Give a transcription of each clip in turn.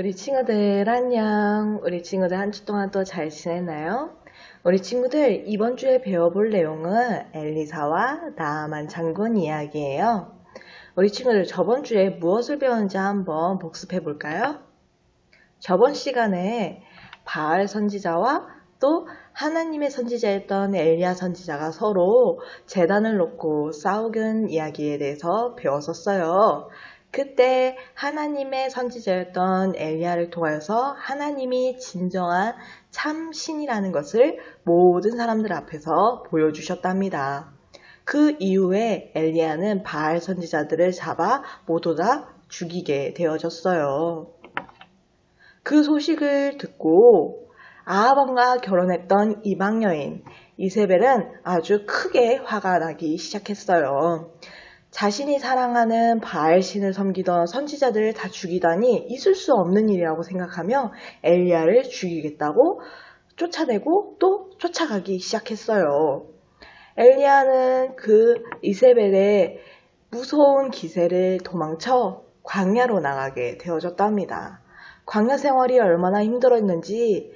우리 친구들 안녕. 우리 친구들 한 주 동안 또 잘 지냈나요? 우리 친구들 이번 주에 배워볼 내용은 엘리사와 나아만 장군 이야기예요. 우리 친구들 저번 주에 무엇을 배웠는지 한번 복습해 볼까요? 저번 시간에 바알 선지자와 또 하나님의 선지자였던 엘리야 선지자가 서로 제단을 놓고 싸우는 이야기에 대해서 배웠었어요. 그때 하나님의 선지자였던 엘리야를 통하여서 하나님이 진정한 참 신이라는 것을 모든 사람들 앞에서 보여주셨답니다. 그 이후에 엘리야는 바알 선지자들을 잡아 모두 다 죽이게 되어졌어요. 그 소식을 듣고 아합왕과 결혼했던 이방 여인 이세벨은 아주 크게 화가 나기 시작했어요. 자신이 사랑하는 바알 신을 섬기던 선지자들을 다 죽이다니 있을 수 없는 일이라고 생각하며 엘리야를 죽이겠다고 쫓아내고 또 쫓아가기 시작했어요. 엘리야는 그 이세벨의 무서운 기세를 도망쳐 광야로 나가게 되어졌답니다. 광야 생활이 얼마나 힘들었는지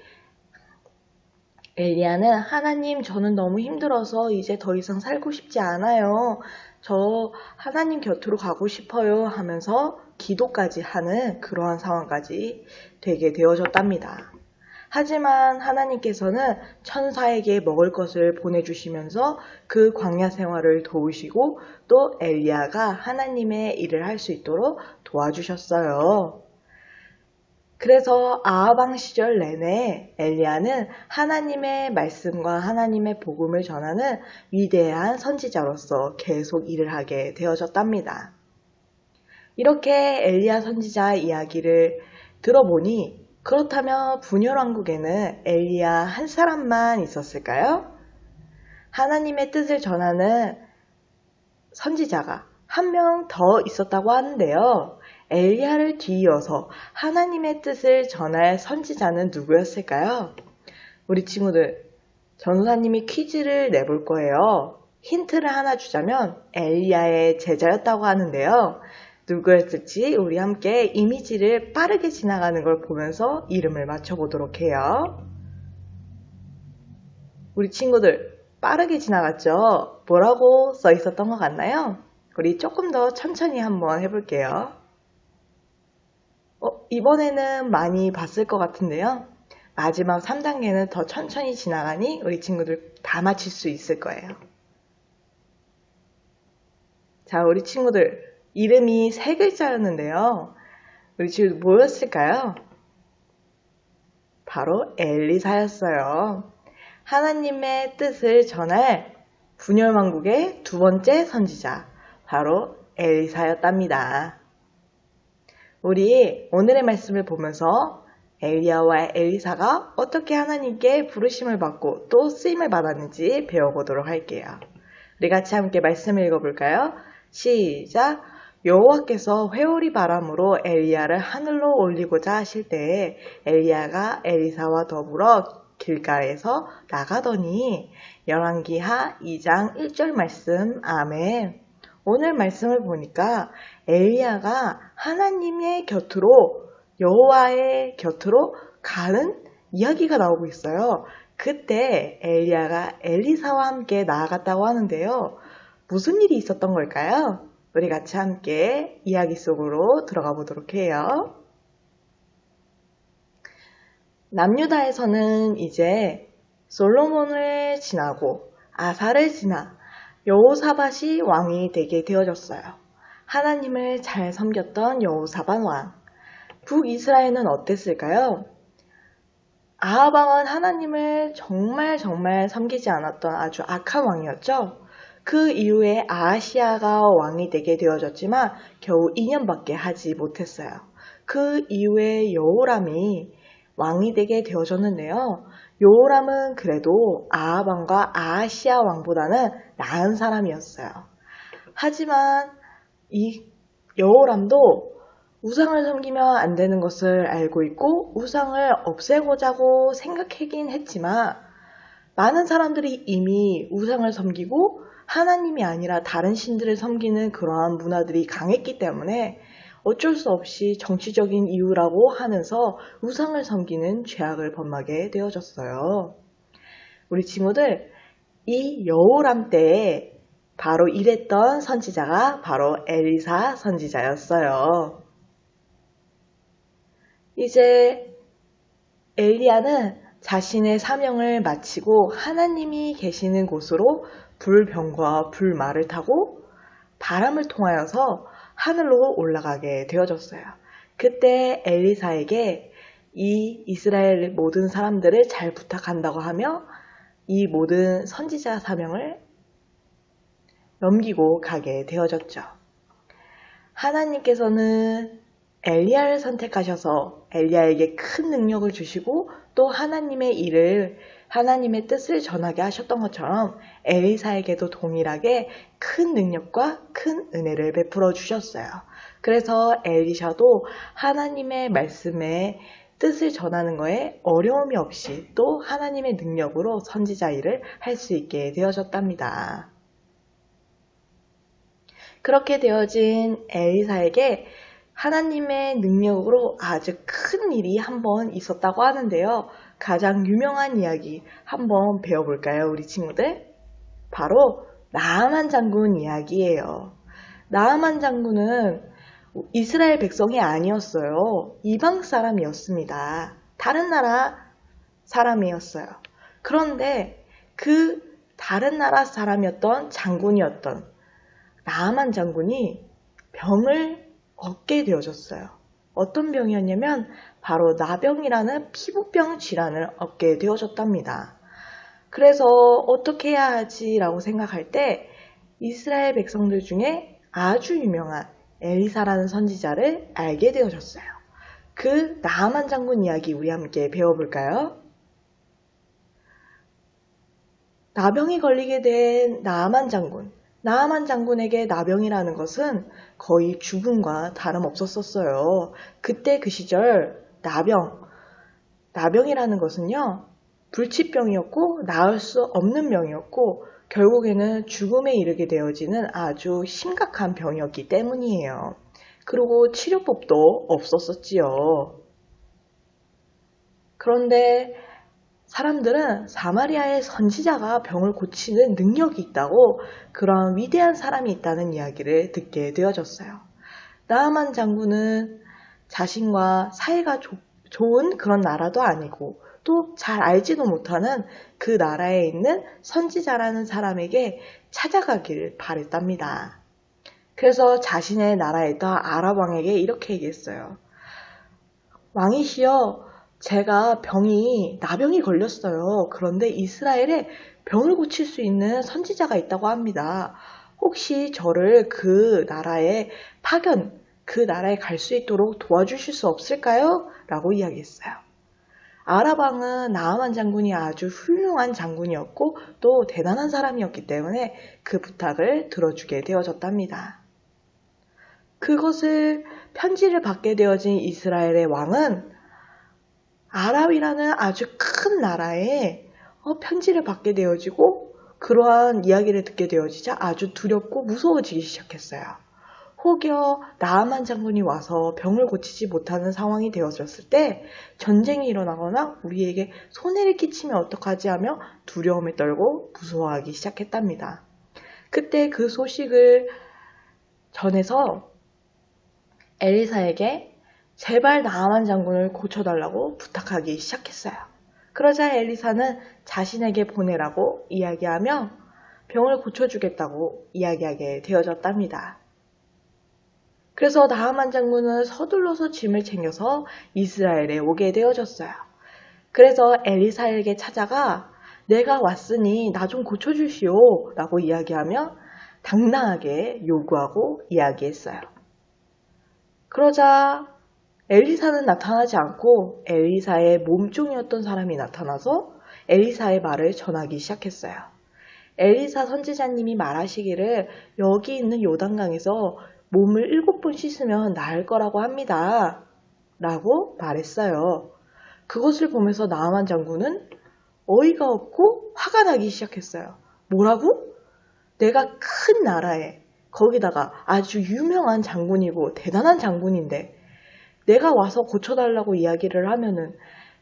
엘리야는 하나님, 저는 너무 힘들어서 이제 더 이상 살고 싶지 않아요. 저 하나님 곁으로 가고 싶어요 하면서 기도까지 하는 그러한 상황까지 되게 되어졌답니다. 하지만 하나님께서는 천사에게 먹을 것을 보내주시면서 그 광야 생활을 도우시고 또 엘리야가 하나님의 일을 할 수 있도록 도와주셨어요. 그래서 아합왕 시절 내내 엘리야는 하나님의 말씀과 하나님의 복음을 전하는 위대한 선지자로서 계속 일을 하게 되어졌답니다. 이렇게 엘리야 선지자 이야기를 들어보니 그렇다면 분열왕국에는 엘리야 한 사람만 있었을까요? 하나님의 뜻을 전하는 선지자가 한 명 더 있었다고 하는데요. 엘리야를 뒤이어서 하나님의 뜻을 전할 선지자는 누구였을까요? 우리 친구들, 전도사님이 퀴즈를 내볼 거예요. 힌트를 하나 주자면 엘리야의 제자였다고 하는데요. 누구였을지 우리 함께 이미지를 빠르게 지나가는 걸 보면서 이름을 맞춰보도록 해요. 우리 친구들 빠르게 지나갔죠? 뭐라고 써 있었던 것 같나요? 우리 조금 더 천천히 한번 해볼게요. 이번에는 많이 봤을 것 같은데요. 마지막 3단계는 더 천천히 지나가니 우리 친구들 다 맞힐 수 있을 거예요. 자, 우리 친구들 이름이 3글자였는데요. 우리 친구들 뭐였을까요? 바로 엘리사였어요. 하나님의 뜻을 전할 분열왕국의 두 번째 선지자, 바로 엘리사였답니다. 우리 오늘의 말씀을 보면서 엘리야와 엘리사가 어떻게 하나님께 부르심을 받고 또 쓰임을 받았는지 배워보도록 할게요. 우리 같이 함께 말씀을 읽어볼까요? 시작! 여호와께서 회오리 바람으로 엘리야를 하늘로 올리고자 하실 때에 엘리야가 엘리사와 더불어 길가에서 나가더니 열왕기하 2장 1절 말씀 아멘. 오늘 말씀을 보니까 엘리야가 하나님의 곁으로 여호와의 곁으로 가는 이야기가 나오고 있어요. 그때 엘리야가 엘리사와 함께 나아갔다고 하는데요. 무슨 일이 있었던 걸까요? 우리 같이 함께 이야기 속으로 들어가 보도록 해요. 남유다에서는 이제 솔로몬을 지나고 아사를 지나 여호사밧이 왕이 되게 되어졌어요. 하나님을 잘 섬겼던 여호사밧 왕. 북이스라엘은 어땠을까요? 아합 왕은 하나님을 정말 섬기지 않았던 아주 악한 왕이었죠. 그 이후에 아하시아가 왕이 되게 되어졌지만 겨우 2년밖에 하지 못했어요. 그 이후에 여호람이 왕이 되게 되어졌는데요. 여호람은 그래도 아합 왕과 아하시아 왕보다는 나은 사람이었어요. 하지만 이 여호람도 우상을 섬기면 안 되는 것을 알고 있고 우상을 없애고자고 생각하긴 했지만 많은 사람들이 이미 우상을 섬기고 하나님이 아니라 다른 신들을 섬기는 그러한 문화들이 강했기 때문에 어쩔 수 없이 정치적인 이유라고 하면서 우상을 섬기는 죄악을 범하게 되어졌어요. 우리 친구들, 이 여호람 때에 바로 일했던 선지자가 바로 엘리사 선지자였어요. 이제 엘리야는 자신의 사명을 마치고 하나님이 계시는 곳으로 불병과 불말을 타고 바람을 통하여서 하늘로 올라가게 되어졌어요. 그때 엘리사에게 이 이스라엘 모든 사람들을 잘 부탁한다고 하며 이 모든 선지자 사명을 넘기고 가게 되어졌죠. 하나님께서는 엘리야를 선택하셔서 엘리야에게 큰 능력을 주시고 또 하나님의 뜻을 전하게 하셨던 것처럼 엘리사에게도 동일하게 큰 능력과 큰 은혜를 베풀어 주셨어요. 그래서 엘리샤도 하나님의 말씀에 뜻을 전하는 거에 어려움이 없이 또 하나님의 능력으로 선지자 일을 할 수 있게 되어졌답니다. 그렇게 되어진 엘리사에게 하나님의 능력으로 아주 큰 일이 한 번 있었다고 하는데요. 가장 유명한 이야기 한번 배워볼까요, 우리 친구들? 바로 나아만 장군 이야기예요. 나아만 장군은 이스라엘 백성이 아니었어요. 이방 사람이었습니다. 다른 나라 사람이었어요. 그런데 그 다른 나라 사람이었던 장군이었던 나아만 장군이 병을 얻게 되어졌어요. 어떤 병이었냐면 바로 나병이라는 피부병 질환을 얻게 되어졌답니다. 그래서 어떻게 해야 하지라고 생각할 때 이스라엘 백성들 중에 아주 유명한 엘리사라는 선지자를 알게 되어졌어요. 그 나아만 장군 이야기 우리 함께 배워볼까요? 나병이 걸리게 된 나아만 장군. 나아만 장군에게 나병이라는 것은 거의 죽음과 다름없었어요. 그때 그 시절 나병이라는 것은요, 불치병이었고 나을 수 없는 병이었고 결국에는 죽음에 이르게 되어지는 아주 심각한 병이었기 때문이에요. 그리고 치료법도 없었었지요. 그런데 사람들은 사마리아의 선지자가 병을 고치는 능력이 있다고 그런 위대한 사람이 있다는 이야기를 듣게 되어졌어요. 나아만 장군은 자신과 사이가 좋은 그런 나라도 아니고 또 잘 알지도 못하는 그 나라에 있는 선지자라는 사람에게 찾아가기를 바랬답니다. 그래서 자신의 나라에 있던 아랍 왕에게 이렇게 얘기했어요. 왕이시여, 제가 나병이 걸렸어요. 그런데 이스라엘에 병을 고칠 수 있는 선지자가 있다고 합니다. 혹시 저를 그 나라에 갈 수 있도록 도와주실 수 없을까요? 라고 이야기했어요. 아랍 왕은 나아만 장군이 아주 훌륭한 장군이었고 또 대단한 사람이었기 때문에 그 부탁을 들어주게 되어졌답니다. 그것을 편지를 받게 되어진 이스라엘의 왕은 아랍이라는 아주 큰 나라에 편지를 받게 되어지고 그러한 이야기를 듣게 되어지자 아주 두렵고 무서워지기 시작했어요. 혹여 나아만 장군이 와서 병을 고치지 못하는 상황이 되어졌을 때 전쟁이 일어나거나 우리에게 손해를 끼치면 어떡하지 하며 두려움에 떨고 무서워하기 시작했답니다. 그때 그 소식을 전해서 엘리사에게 제발 나아만 장군을 고쳐달라고 부탁하기 시작했어요. 그러자 엘리사는 자신에게 보내라고 이야기하며 병을 고쳐주겠다고 이야기하게 되어졌답니다. 그래서 나아만 장군은 서둘러서 짐을 챙겨서 이스라엘에 오게 되어졌어요. 그래서 엘리사에게 찾아가 내가 왔으니 나 좀 고쳐주시오 라고 이야기하며 당당하게 요구하고 이야기했어요. 그러자 엘리사는 나타나지 않고 엘리사의 몸종이었던 사람이 나타나서 엘리사의 말을 전하기 시작했어요. 엘리사 선지자님이 말하시기를 여기 있는 요단강에서 몸을 7번 씻으면 나을 거라고 합니다. 라고 말했어요. 그것을 보면서 나아만 장군은 어이가 없고 화가 나기 시작했어요. 뭐라고? 내가 큰 나라에 거기다가 아주 유명한 장군이고 대단한 장군인데 내가 와서 고쳐달라고 이야기를 하면은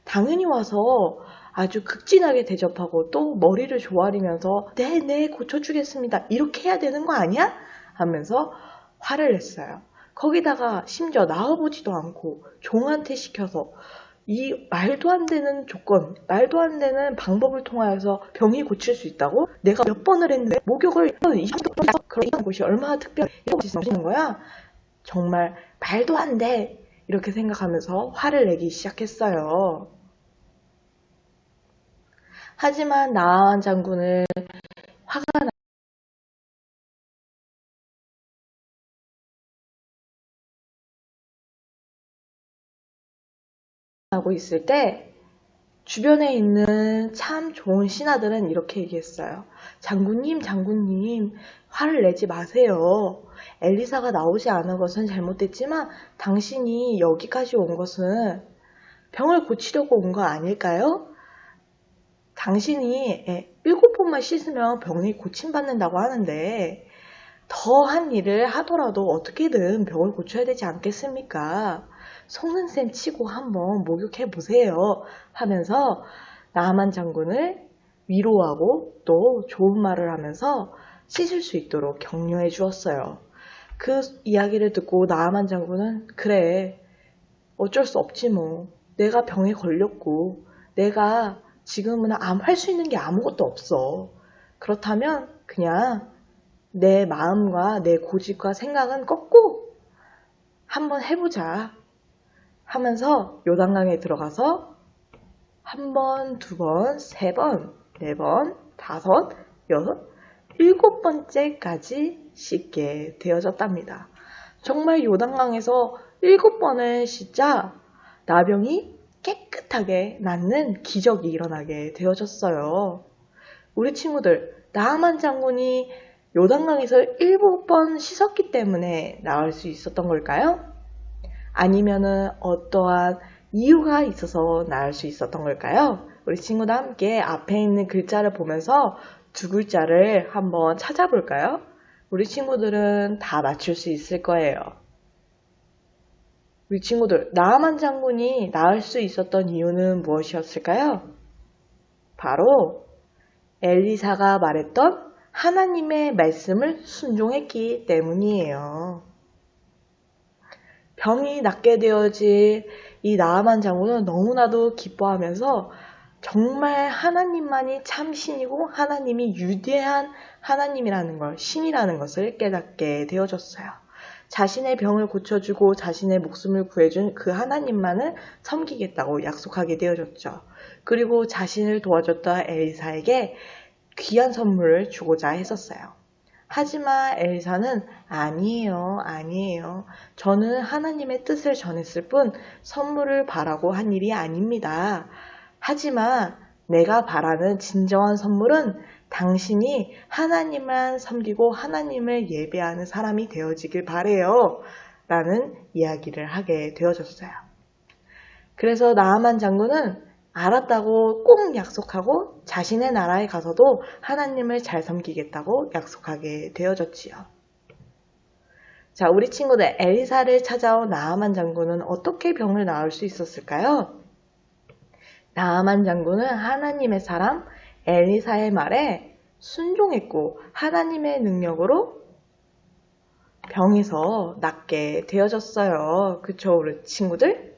당연히 와서 아주 극진하게 대접하고 또 머리를 조아리면서 네, 고쳐주겠습니다. 이렇게 해야 되는 거 아니야? 하면서 화를 냈어요. 거기다가 심지어 나와보지도 않고 종한테 시켜서 이 말도 안 되는 조건, 말도 안 되는 방법을 통하여서 병이 고칠 수 있다고? 내가 몇 번을 했는데 목욕을 20번 해서 그런 곳이 얼마나 특별한 곳이 있는 거야? 정말 말도 안 돼. 이렇게 생각하면서 화를 내기 시작했어요. 하지만 나아한 장군은 화가 나고 있을 때 주변에 있는 참 좋은 신하들은 이렇게 얘기했어요. 장군님, 화를 내지 마세요. 엘리사가 나오지 않은 것은 잘못됐지만 당신이 여기까지 온 것은 병을 고치려고 온 거 아닐까요? 당신이 7번만 씻으면 병이 고침받는다고 하는데 더한 일을 하더라도 어떻게든 병을 고쳐야 되지 않겠습니까? 속는 셈 치고 한번 목욕해 보세요 하면서 나아만 장군을 위로하고 또 좋은 말을 하면서 씻을 수 있도록 격려해 주었어요. 그 이야기를 듣고 나아만 장군은 그래, 어쩔 수 없지 뭐. 내가 병에 걸렸고 내가 지금은 할 수 있는 게 아무것도 없어. 그렇다면 그냥 내 마음과 내 고집과 생각은 꺾고 한번 해보자 하면서 요단강에 들어가서 한 번, 두 번, 세 번, 네 번, 다섯, 여섯, 7번째까지 씻게 되어졌답니다. 정말 요단강에서 7번을 씻자 나병이 깨끗하게 낫는 기적이 일어나게 되어졌어요. 우리 친구들, 나아만 장군이 요단강에서 7번 씻었기 때문에 나을 수 있었던 걸까요? 아니면은 어떠한 이유가 있어서 나을 수 있었던 걸까요? 우리 친구들 함께 앞에 있는 글자를 보면서 두 글자를 한번 찾아볼까요? 우리 친구들은 다 맞출 수 있을 거예요. 우리 친구들, 나아만 장군이 나을 수 있었던 이유는 무엇이었을까요? 바로 엘리사가 말했던 하나님의 말씀을 순종했기 때문이에요. 병이 낫게 되어질 이 나아만 장군은 너무나도 기뻐하면서 정말 하나님만이 참 신이고 하나님이 유대한 하나님이라는 걸, 신이라는 것을 깨닫게 되어졌어요. 자신의 병을 고쳐주고 자신의 목숨을 구해준 그 하나님만을 섬기겠다고 약속하게 되어졌죠. 그리고 자신을 도와줬던 엘리사에게 귀한 선물을 주고자 했었어요. 하지만 엘리사는 아니에요. 저는 하나님의 뜻을 전했을 뿐 선물을 바라고 한 일이 아닙니다. 하지만 내가 바라는 진정한 선물은 당신이 하나님만 섬기고 하나님을 예배하는 사람이 되어지길 바래요. 라는 이야기를 하게 되어졌어요. 그래서 나아만 장군은 알았다고 꼭 약속하고 자신의 나라에 가서도 하나님을 잘 섬기겠다고 약속하게 되어졌지요. 자, 우리 친구들, 엘리사를 찾아온 나아만 장군은 어떻게 병을 나을 수 있었을까요? 나아만 장군은 하나님의 사람 엘리사의 말에 순종했고 하나님의 능력으로 병에서 낫게 되어졌어요. 그쵸, 우리 친구들?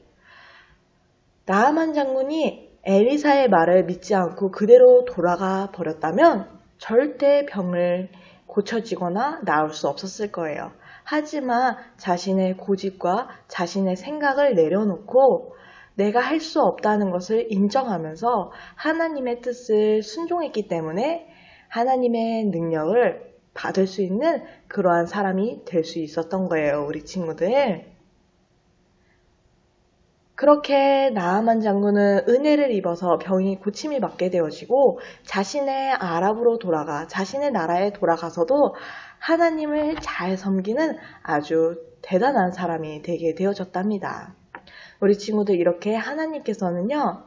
나아만 장군이 엘리사의 말을 믿지 않고 그대로 돌아가 버렸다면 절대 병을 고쳐지거나 나을 수 없었을 거예요. 하지만 자신의 고집과 자신의 생각을 내려놓고 내가 할 수 없다는 것을 인정하면서 하나님의 뜻을 순종했기 때문에 하나님의 능력을 받을 수 있는 그러한 사람이 될 수 있었던 거예요, 우리 친구들. 그렇게 나아만 장군은 은혜를 입어서 병이 고침이 받게 되어지고 자신의 아랍으로 돌아가 자신의 나라에 돌아가서도 하나님을 잘 섬기는 아주 대단한 사람이 되게 되어졌답니다. 우리 친구들, 이렇게 하나님께서는요,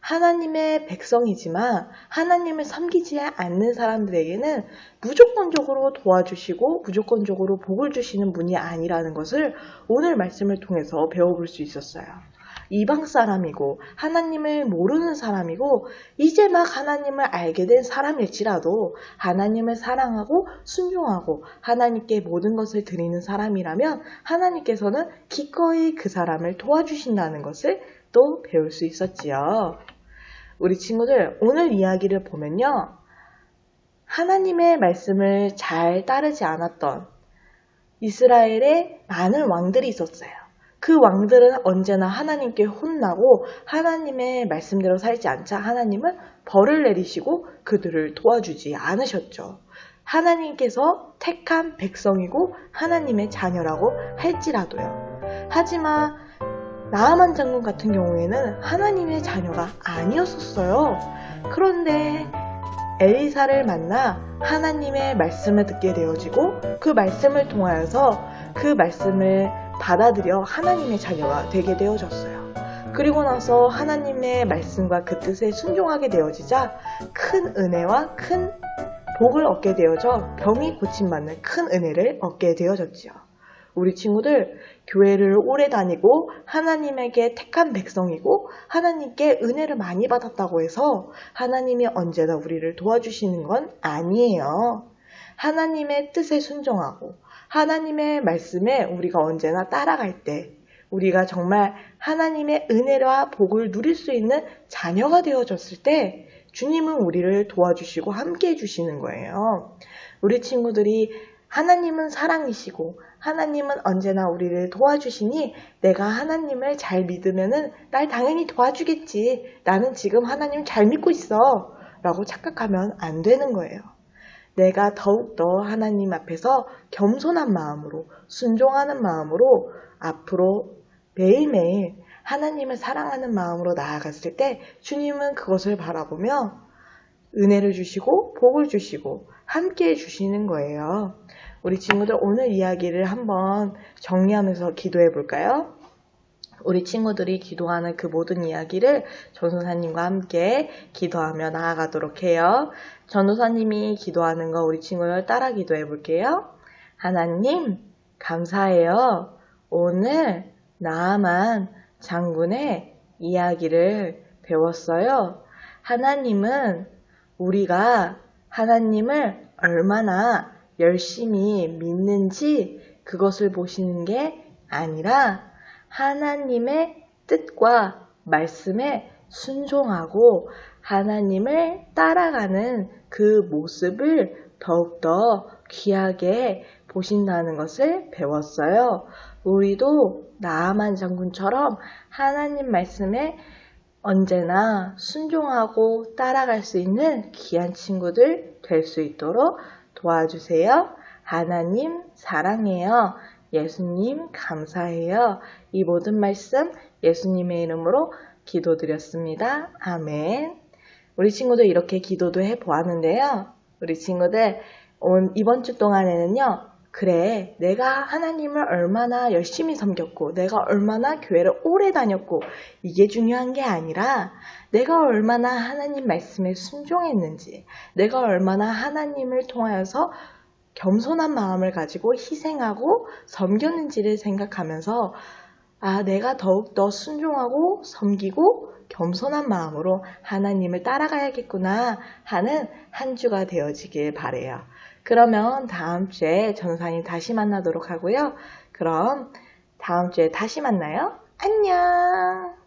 하나님의 백성이지만 하나님을 섬기지 않는 사람들에게는 무조건적으로 도와주시고 무조건적으로 복을 주시는 분이 아니라는 것을 오늘 말씀을 통해서 배워볼 수 있었어요. 이방 사람이고 하나님을 모르는 사람이고 이제 막 하나님을 알게 된 사람일지라도 하나님을 사랑하고 순종하고 하나님께 모든 것을 드리는 사람이라면 하나님께서는 기꺼이 그 사람을 도와주신다는 것을 또 배울 수 있었지요. 우리 친구들 오늘 이야기를 보면요. 하나님의 말씀을 잘 따르지 않았던 이스라엘에 많은 왕들이 있었어요. 그 왕들은 언제나 하나님께 혼나고 하나님의 말씀대로 살지 않자 하나님은 벌을 내리시고 그들을 도와주지 않으셨죠. 하나님께서 택한 백성이고 하나님의 자녀라고 할지라도요. 하지만 나아만 장군 같은 경우에는 하나님의 자녀가 아니었었어요. 그런데 엘리사를 만나 하나님의 말씀을 듣게 되어지고 그 말씀을 통하여서 그 말씀을 받아들여 하나님의 자녀가 되게 되어졌어요. 그리고 나서 하나님의 말씀과 그 뜻에 순종하게 되어지자 큰 은혜와 큰 복을 얻게 되어져 병이 고침받는 큰 은혜를 얻게 되어졌지요. 우리 친구들 교회를 오래 다니고 하나님에게 택한 백성이고 하나님께 은혜를 많이 받았다고 해서 하나님이 언제나 우리를 도와주시는 건 아니에요. 하나님의 뜻에 순종하고 하나님의 말씀에 우리가 언제나 따라갈 때 우리가 정말 하나님의 은혜와 복을 누릴 수 있는 자녀가 되어졌을 때 주님은 우리를 도와주시고 함께 해주시는 거예요. 우리 친구들이 하나님은 사랑이시고 하나님은 언제나 우리를 도와주시니 내가 하나님을 잘 믿으면은 날 당연히 도와주겠지. 나는 지금 하나님 잘 믿고 있어. 라고 착각하면 안 되는 거예요. 내가 더욱더 하나님 앞에서 겸손한 마음으로 순종하는 마음으로 앞으로 매일매일 하나님을 사랑하는 마음으로 나아갔을 때 주님은 그것을 바라보며 은혜를 주시고 복을 주시고 함께 해주시는 거예요. 우리 친구들 오늘 이야기를 한번 정리하면서 기도해 볼까요? 우리 친구들이 기도하는 그 모든 이야기를 전도사님과 함께 기도하며 나아가도록 해요. 전도사님이 기도하는 거 우리 친구들 따라 기도해 볼게요. 하나님 감사해요. 오늘 나아만 장군의 이야기를 배웠어요. 하나님은 우리가 하나님을 얼마나 열심히 믿는지 그것을 보시는 게 아니라 하나님의 뜻과 말씀에 순종하고 하나님을 따라가는 그 모습을 더욱더 귀하게 보신다는 것을 배웠어요. 우리도 나아만 장군처럼 하나님 말씀에 언제나 순종하고 따라갈 수 있는 귀한 친구들 될 수 있도록 도와주세요. 하나님 사랑해요. 예수님 감사해요. 이 모든 말씀 예수님의 이름으로 기도드렸습니다. 아멘. 우리 친구들 이렇게 기도도 해보았는데요. 우리 친구들 이번 주 동안에는요. 그래 내가 하나님을 얼마나 열심히 섬겼고 내가 얼마나 교회를 오래 다녔고 이게 중요한 게 아니라 내가 얼마나 하나님 말씀에 순종했는지 내가 얼마나 하나님을 통하여서 겸손한 마음을 가지고 희생하고 섬겼는지를 생각하면서 내가 더욱더 순종하고 섬기고 겸손한 마음으로 하나님을 따라가야겠구나 하는 한 주가 되어지길 바래요. 그러면 다음 주에 전도사님 다시 만나도록 하고요. 그럼 다음 주에 다시 만나요. 안녕.